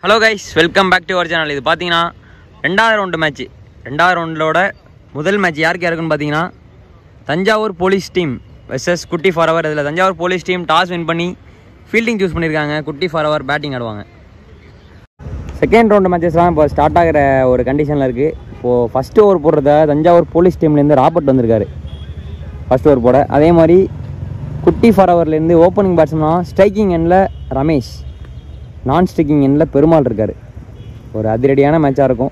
Hello guys, welcome back to our channel. இது பார்த்தீங்கன்னா 2வது ரவுண்டு மேட்ச். 2வது ரவுண்டோட முதல் மேட்ச் யாருக்கு யாருக்குன்னு பார்த்தீங்கன்னா தஞ்சாவூர் போலீஸ் டீம் வெர்சஸ் குட்டி ஃபாரவர். இதில் Thanjavur police team toss win பண்ணி ஃபீல்டிங் சூஸ் பண்ணியிருக்காங்க. குட்டி ஃபாரவர் பேட்டிங் ஆடுவாங்க. செகண்ட் ரவுண்டு மேட்சஸ்லாம் இப்போ ஸ்டார்ட் ஆகிற ஒரு கண்டிஷனில் இருக்குது. இப்போது ஃபஸ்ட்டு ஓவர் போடுறத தஞ்சாவூர் போலீஸ் டீம்லேருந்து ராபர்ட் வந்திருக்காரு ஃபஸ்ட் ஓவர் போட. அதே மாதிரி குட்டி ஃபாரவர்லேருந்து ஓப்பனிங் பேட்ஸ்மேனாக ஸ்ட்ரைக்கிங் எண்டில் ரமேஷ், நான் ஸ்ட்ரைக்கிங் எண்டில் பெருமாள் இருக்கார். ஒரு அதிரடியான மேட்சாக இருக்கும்.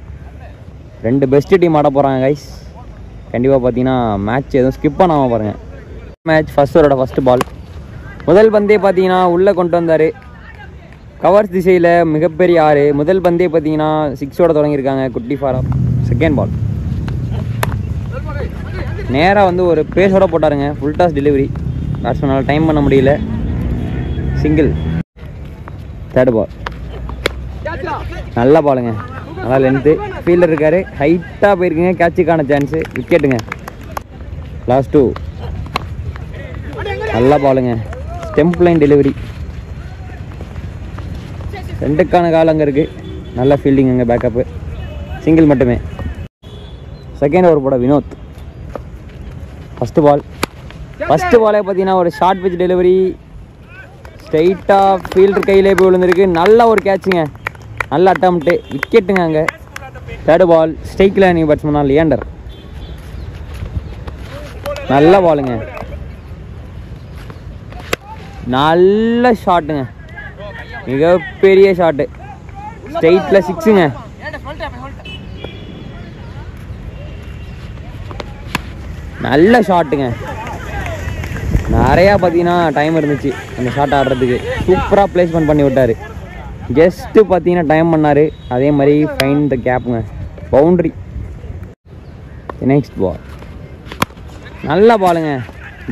2 பெஸ்ட்டு டீம் ஆட போகிறாங்க கைஸ். கண்டிப்பாக பார்த்தீங்கன்னா மேட்ச் எதுவும் ஸ்கிப் பண்ணாமல் பாருங்கள். மேட்ச் ஃபஸ்ட் ஓவரோட ஃபஸ்ட்டு பால். முதல் பந்தே பார்த்தீங்கன்னா உள்ளே கொண்டு வந்தார். கவர்ஸ் திசையில் மிகப்பெரிய 6. முதல் பந்தே பார்த்தீங்கன்னா 6ஓட தொடங்கியிருக்காங்க குட்டி ஃபாரவர். செகண்ட் பால் நேராக வந்து ஒரு பேஸோட போட்டாருங்க. Full toss delivery. பேட்ஸ்மேனால் டைம் பண்ண முடியல. சிங்கிள். தேர்ட் பால் நல்ல பாலுங்க, நல்லா லென்த்து. ஃபீல்டர் இருக்கார், ஹைட்டாக போயிருக்குங்க. கேட்சுக்கான சான்ஸு, விக்கெட்டுங்க. லாஸ்ட் 2 நல்ல பாலுங்க, ஸ்டெம்ப் லைன் டெலிவரி. 2க்கான கால் அங்கே இருக்குது. நல்ல ஃபீல்டிங் அங்கே, பேக்கப்பு. சிங்கிள் மட்டுமே. செகண்ட் ஓவர் போட வினோத். ஃபஸ்ட்டு பால் பாலே பார்த்தீங்கன்னா ஒரு ஷார்ட் பிச் டெலிவரி. ஸ்ட்ரைட்டாக ஃபீல்டர் கையிலே போய் விழுந்திருக்கு. நல்ல ஒரு கேட்சுங்க, நல்ல அட்டம்ப்ட்டு, விக்கெட்டுங்க அங்கே. தேர்டு பால் ஸ்ட்ரைக்கில் நீ பேட்ஸ்மேனா லியாண்டர். நல்ல பாலுங்க, நல்ல ஷாட்டுங்க, மிகப்பெரிய ஷாட்டு. ஸ்ட்ரைட்டில் 6ங்க. நல்ல ஷாட்டுங்க. நிறையா பார்த்தீங்கன்னா டைம் இருந்துச்சு அந்த ஷாட் ஆடுறதுக்கு. சூப்பராக பிளேஸ்மெண்ட் பண்ணி விட்டார். ஜஸ்ட்டு பார்த்தீங்கன்னா டைம் பண்ணார். அதே மாதிரி ஃபைன் த கேப்புங்க, பவுண்ட்ரி. நெக்ஸ்ட் பால் நல்ல பாலுங்க,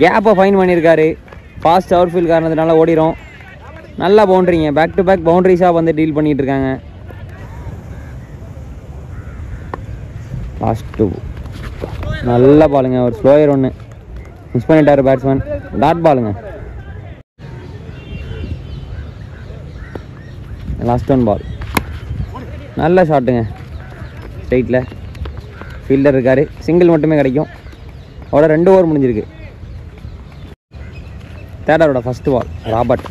கேப்பை ஃபைன் பண்ணியிருக்காரு. ஃபாஸ்ட் அவுட் ஃபீல்ட் காரணத்தினால ஓடிடும். நல்ல பவுண்ட்ரிங்க, பேக் டு பேக் பவுண்ட்ரிஸாக வந்து டீல் பண்ணிகிட்டு இருக்காங்க. லாஸ்ட் 2 நல்ல பாலுங்க, ஒரு ஸ்லோயர் ஒன்று மிஸ் பண்ணிட்டார் பேட்ஸ்மேன். டாட் பாலுங்க. லாஸ்ட் 1 பால் நல்ல ஷாட்டுங்க, ஸ்ட்ரைட்டில். ஃபீல்டர் இருக்கார், சிங்கிள் மட்டுமே கிடைக்கும். அவரோட 2 ஓவர் முடிஞ்சிருக்கு. தேர்ட் ஓவரோட ஃபஸ்ட்டு பால் ராபர்ட்.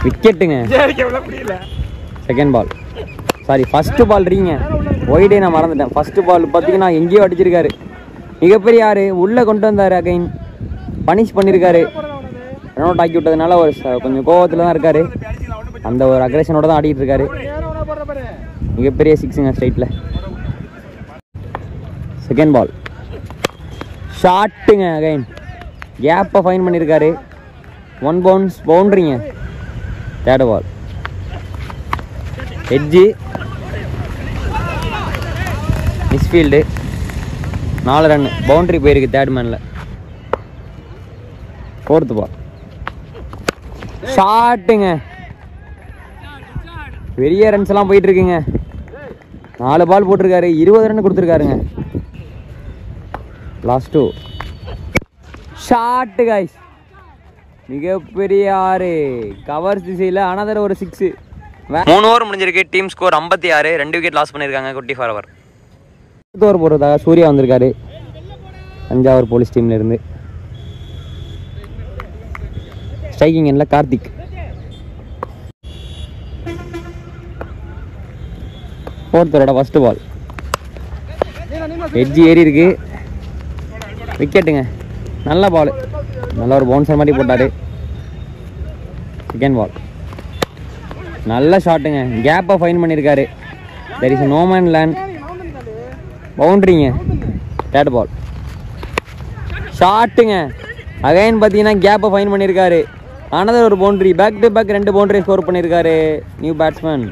விக்கெட்டுங்க. செகண்ட் பால் ஃபஸ்ட்டு பால் ரீங்க ஒய்டே, நான் மறந்துட்டேன். ஃபஸ்ட்டு பால் பார்த்தீங்கன்னா எங்கேயோ அடிச்சிருக்காரு. மிகப்பெரிய 6 உள்ளே கொண்டு வந்தார். அகைன் பனிஷ் பண்ணியிருக்காரு. ரன் அவுட் ஆக்கி விட்டதுனால ஒரு கொஞ்சம் கோவத்தில் தான் இருக்கார். அந்த ஒரு அக்ரெஷனோட தான் ஆடிட்டு இருக்காரு. மிகப்பெரிய 6ங்க ஸ்ட்ரைட்டில். செகண்ட் பால் ஷாட்டுங்க, அகைன் கேப்பை ஃபைன் பண்ணியிருக்காரு. 1 பவுன்ஸ் பவுண்ட்ரிங்க. தேர்ட் பால் எட்ஜி, மிஸ்ஃபீல்டு. 4 ரன் பவுண்ட்ரி போயிருக்கு தேர்ட் மேனில். ஃபோர்த்து பால் ஷாட்டுங்க, பெரிய ரன்ஸ் எல்லாம் போயிட்டு இருக்குங்க. 4 பால் போட்டிருக்காரு, 20 ரன் கொடுத்துருக்காருங்க. லாஸ்ட் 2 ஷாட்டு கைஸ், மிகப்பெரிய 6. கவர்ஸ் திசையில் அனதர் ஒரு 6. 3 ஓவர் முடிஞ்சிருக்கு. Team score 56. 2 விக்கெட் லாஸ் பண்ணியிருக்காங்க குட்டி ஃபாரவர். 4th ஓவர் போடுறதாக சூர்யா வந்திருக்காரு தஞ்சாவூர் போலீஸ் டீம்லேருந்து. ஸ்ட்ரைக்கிங் எண்டில் கார்த்திக். ஃபோர்த் ஓவரோட ஃபஸ்ட்டு பால் எட்ஜி ஏறி இருக்கு, விக்கெட்டுங்க. நல்ல பால், நல்ல ஒரு பவுன்சர் மாதிரி போட்டார். செகண்ட் பால் நல்ல ஷாட்டுங்க, கேப்பை ஃபைன் பண்ணியிருக்காரு. There is no man land, பவுண்ட்ரிங்க. தேர்ட் பால் ஷாட்டுங்க, அகைன் பார்த்தீங்கன்னா கேப்பை ஃபைன் பண்ணியிருக்காரு. ஆனதர் ஒரு boundary. Back to back 2 boundary score பண்ணியிருக்காரு நியூ பேட்ஸ்மேன்.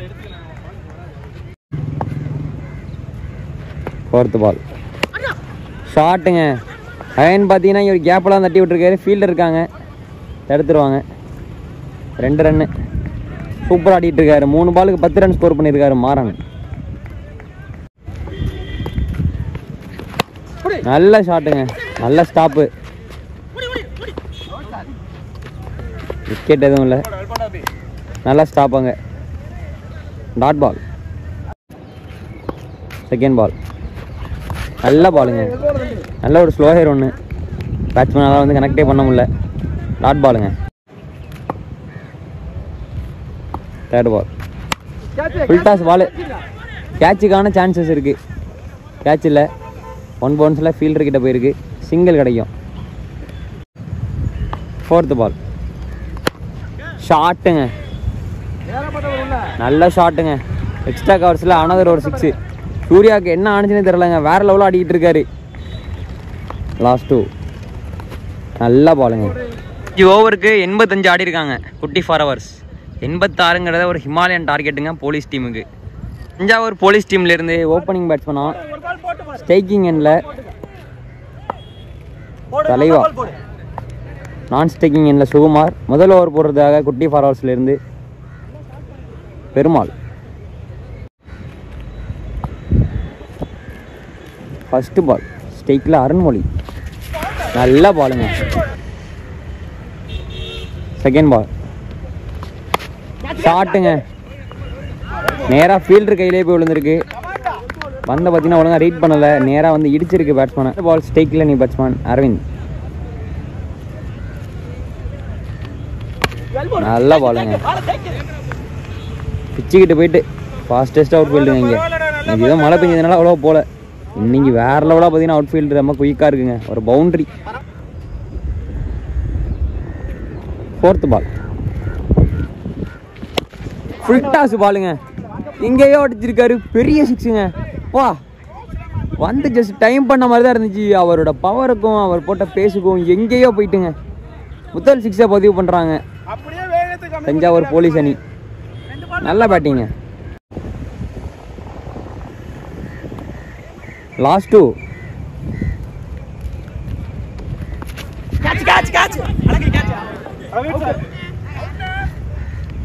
ஃபோர்த் பால் ஷாட்டுங்க, அகைன் பார்த்தீங்கன்னா இவர் கேப்பெல்லாம் தட்டி விட்டுருக்காரு. ஃபீல்டர் இருக்காங்க, தடுத்துருவாங்க. 2 ரன்னு. சூப்பராக ஆடிட்டு இருக்காரு. 3 பாலுக்கு 10 ரன் ஸ்கோர் பண்ணியிருக்காரு மாறன். நல்ல ஷாட்டுங்க, நல்ல ஸ்டாப்பு. விக்கெட் எதுவும் இல்லை, நல்லா ஸ்டாப்பாங்க. Dot ball. Second ball. நல்ல பாலுங்க, நல்ல ஒரு ஸ்லோ ஹேர் ஒன்று. பேட்ஸ்மேனால் வந்து கனெக்டே பண்ண முடியல. டாட் பாலுங்க. Third ball. Full toss ball. கேட்சுக்கான சான்சஸ் இருக்குது. கேட்ச் இல்லை. 1 பவுன்ஸில் ஃபீல்டர் கிட்ட போயிருக்கு. சிங்கிள் கிடைக்கும். Fourth ball. ஷாட்டுங்க, நல்ல ஷாட்டுங்க. எக்ஸ்ட்ரா கவர்ஸில் அனதர் ஒரு 6. சூர்யாவுக்கு என்ன ஆனிச்சுன்னே தெரிலங்க, வேறு லெவலில் ஆடிக்கிட்டு இருக்காரு. லாஸ்ட் 2. நல்ல பாலுங்க. 5 ஓவருக்கு 85 ஆடி இருக்காங்க குட்டி ஃபாரவர்ஸ். 86ங்கிறத ஒரு ஹிமாலயன் டார்கெட்டுங்க போலீஸ் டீமுக்கு. தஞ்சாவூர் போலீஸ் டீம்லேருந்து ஓப்பனிங் பேட்ஸ்மேனா ஸ்ட்ரைக்கிங் எண்டில் தலைவா, நான் ஸ்ட்ரைக்கிங் எண்டில் சுகுமார். முதல் ஓவர் போடுறதுக்காக குட்டி ஃபாரவர்ஸ்லேருந்து பெருமாள். ஃபஸ்ட்டு பால் ஸ்ட்ரைக்கில் அருண்மொழி. நல்ல பாலுங்க. Second ball. ஷாட்டுங்க, நேராக ஃபீல்டர் கையிலே போய் விழுந்திருக்கு. வந்த பார்த்தீங்கன்னா ஒழுங்காக ரீட் பண்ணலை, நேராக வந்து இடிச்சிருக்கு பேட்ஸ்மேனை. பால் ஸ்ட்ரைக்கில் நீ பேட்ஸ்மேன் அரவிந்த். நல்ல பாலுங்க. பிச்சுக்கிட்டு போயிட்டு ஃபாஸ்டஸ்ட் அவுட் ஃபீல்டுங்க. இங்கே இன்னைக்கு ஏதோ மழை பெஞ்சதுனால அவ்வளோ போகல. இன்னைக்கு வேற லெவலாக பார்த்தீங்கன்னா அவுட் ஃபீல்டு ரொம்ப குயிக்காக இருக்குங்க. ஒரு boundary. Fourth ball. Full toss பாலுங்க. இங்கேயோ அடிச்சிருக்காரு, பெரிய 6ங்க. வா வந்து ஜஸ்ட் டைம் பண்ண மாதிரி தான் இருந்துச்சு. அவரோட பவருக்கும் அவர் போட்ட பேஸுக்கும் எங்கேயோ போயிட்டுங்க. முதல் 6 பதிவு பண்ணுறாங்க தஞ்சாவூர் போலீஸ் அணி. நல்ல பேட்டிங்க. லாஸ்ட் 2.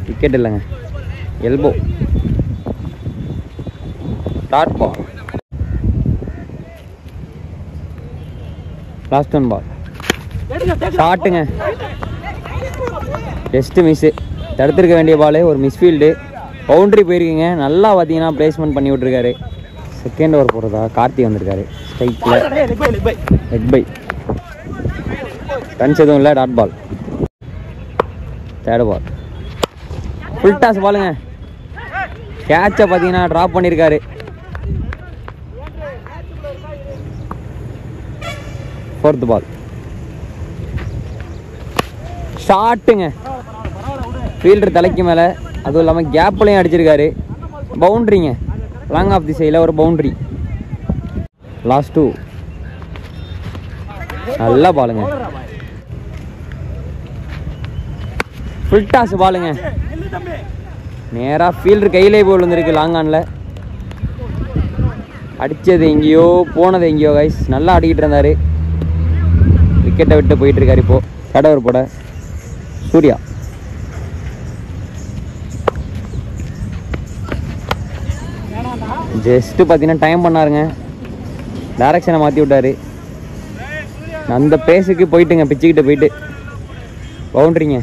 விக்கெட் இல்லைங்க, எல்போ. Dot ball. Last 1 ball. ஷாட்டுங்க, ஜஸ்ட் மிஸ்ஸு. தடுத்துருக்க வேண்டிய பால், ஒரு மிஸ்ஃபீல்டு. பவுண்ட்ரி போயிருக்குங்க. நல்லா பார்த்தீங்கன்னா பிளேஸ்மெண்ட் பண்ணி விட்ருக்காரு. செகண்ட் ஓவர் போடுறதா கார்த்தி வந்திருக்காரு. ஸ்ட்ரைக்கில் லெக் பை. ரன்ஸ் எதுவும் இல்லை. Dot ball. Third ball. Full toss பாலுங்க. கேட்சை பார்த்தீங்கன்னா ட்ராப் பண்ணியிருக்காரு. Fourth ball. ஷாட்டுங்க, ஃபீல்டர் தலைக்கு மேலே, அதுவும் இல்லாமல் கேப்லையும் அடிச்சிருக்காரு. பவுண்ட்ரிங்க, லாங் ஆஃப் தி சைடில் ஒரு பவுண்ட்ரி. லாஸ்ட் 2. நல்ல பாலுங்க. ஃபுல் டாஸ் பாலுங்க. நேராக ஃபீல்டர் கையிலே போய் விழுந்திருக்கு. லாங் ஆனில் அடித்தது எங்கேயோ, போனது எங்கேயோ. கைஸ் நல்லா ஆடிக்கிட்டு இருந்தார். விக்கெட்டை விட்டு போயிட்டு இருக்காரு. இப்போது கடவர் போட சூர்யா. ஜஸ்ட்டு பார்த்தீங்கன்னா டைம் பண்ணாருங்க, டைரக்ஷனை மாற்றி விட்டார். அந்த பேஸுக்கு போயிட்டுங்க, பிச்சுக்கிட்டு போயிட்டு பவுண்ட்ரிங்க.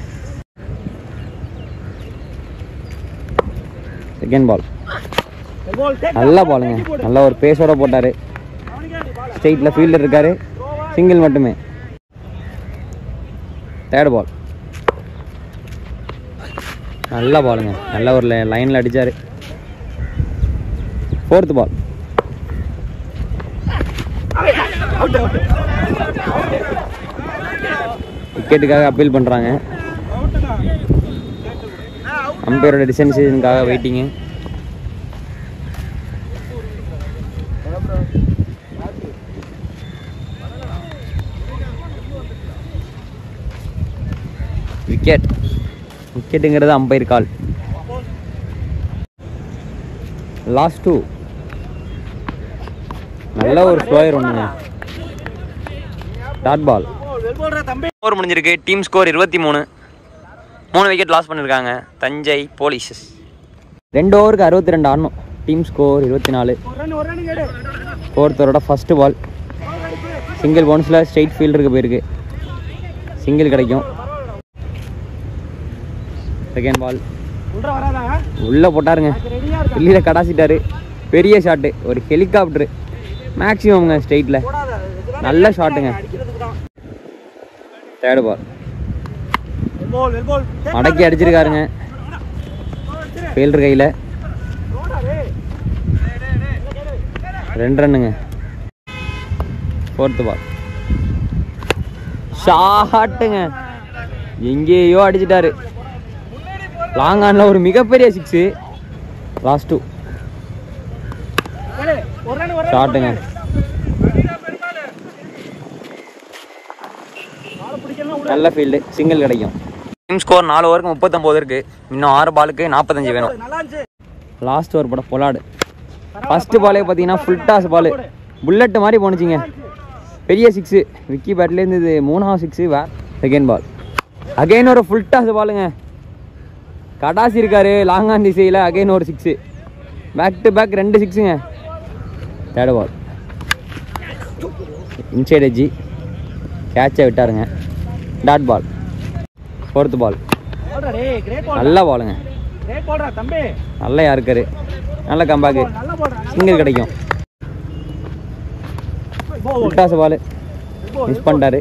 Second ball. நல்ல பாலுங்க, நல்ல ஒரு பேஸோட போட்டார். ஸ்ட்ரெயிட்டில் ஃபீல்டர் இருக்கார், சிங்கிள் மட்டுமே. Third ball. நல்ல பாலுங்க, நல்ல ஒரு லைனில் அடித்தார். ஃபோர்த் பால். விக்கெட்டுக்காக அப்பீல் பண்ணுறாங்க. அம்பையரோட டிசைன்ஸுக்காக வெயிட்டிங்கு. விக்கெட். விக்கெட்டுங்கிறது அம்பையர் கால். லாஸ்ட் 2. நல்ல ஒரு ஸ்லோயர் ஒன்றுங்க. Dot ball. ஓவர் முடிஞ்சிருக்கு. Team score 23. 3 விக்கெட் லாஸ் பண்ணியிருக்காங்க தஞ்சை போலீஸஸ். 2 ஓவருக்கு 62 ஆடணும். Team score 24. ஃபோர்த் ஓவரோட ஃபஸ்ட்டு பால். சிங்கிள் பவுன்ஸில் ஸ்ட்ரெயிட் ஃபீல்டருக்கு போயிருக்கு. சிங்கிள் கிடைக்கும். செகண்ட் பால் உள்ளே போட்டாருங்க, வெளியில் கடாசிட்டாரு. பெரிய ஷாட்டு, ஒரு ஹெலிகாப்டரு மேக்ஸிமம்ங்க ஸ்ட்ரெயிட்டில், நல்ல ஷாட்டுங்க. தேர்டு பால் மடக்கி அடிச்சிருக்காருங்க, ஃபீல்டர் கையில். 2 ரன்னுங்க. ஃபோர்த்து பால் ஷாட்டுங்க, எங்கேயோ அடிச்சிட்டாரு. லாங் ஆனில் ஒரு மிகப்பெரிய 6. லாஸ்ட் 2 ஷாட்டுங்க. நல்ல ஃபீல்டு, சிங்கிள் கிடைக்கும். டீம் ஸ்கோர் 4 ஓவருக்கு 39 இருக்குது. இன்னும் 6 பாலுக்கு 45 வேணும். லாஸ்ட் ஓவர் போட பொலாடு. ஃபஸ்ட்டு பாலே பார்த்தீங்கன்னா ஃபுல் டாஸ் பால், புல்லட் மாதிரி போணுச்சிங்க, பெரிய 6. விக்கி பேட்லேருந்து இது 3ஆவது 6. செகண்ட் பால் அகைன் ஒரு ஃபுல் டாஸ் பாலுங்க, கடாசி இருக்காரு லாங் ஆன் திசையில். அகைன் ஒரு 6, பேக் டு பேக் 2 6ங்க. தேர்டு பால் இன்சைட் எஜ்ஜி, கேட்சை விட்டாருங்க. Dot ball. ஃபோர்த்து பால் நல்ல பாலுங்க, நல்ல யாருக்காரு, நல்ல கம்பேக்கு, சிங்கிள் கிடைக்கும். உல்டாஸ் பால் மிஸ் பண்ணிட்டாரு.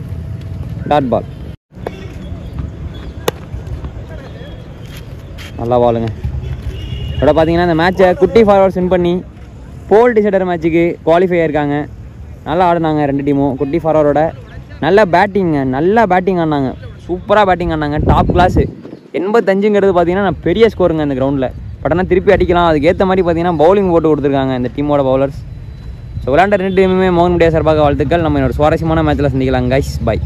டாட் பால் நல்லா பாலுங்க. இதோட பார்த்தீங்கன்னா இந்த மேட்சை குட்டி ஃபார்வர்ட்ஸ் வின் பண்ணி போல் டிசைடர் மேட்சுக்கு குவாலிஃபை ஆயிருக்காங்க. நல்லா ஆடினாங்க 2 டீமும். குட்டி ஃபார்வர்டோட நல்ல பேட்டிங்க, நல்லா பேட்டிங் ஆடினாங்க, சூப்பராக பேட்டிங் ஆடினாங்க, டாப் கிளாஸு. 85ங்கிறது பார்த்தீங்கன்னா பெரிய ஸ்கோருங்க இந்த கிரவுண்டில். பட் ஆனால் திருப்பி அடிக்கலாம், அதுக்கேற்ற மாதிரி பார்த்தீங்கன்னா பவுலிங் போட்டு கொடுத்துருக்காங்க இந்த டீமோட பவுலர்ஸ். ஸோ விளையாண்ட 2 டீமுமே மோகன் மீடியா சார்பாக வாழ்த்துக்கள். நம்ம என்னோட சுவாரஸ்யமான மேட்ச்சில் சந்திக்கலாம் கைஸ். பை.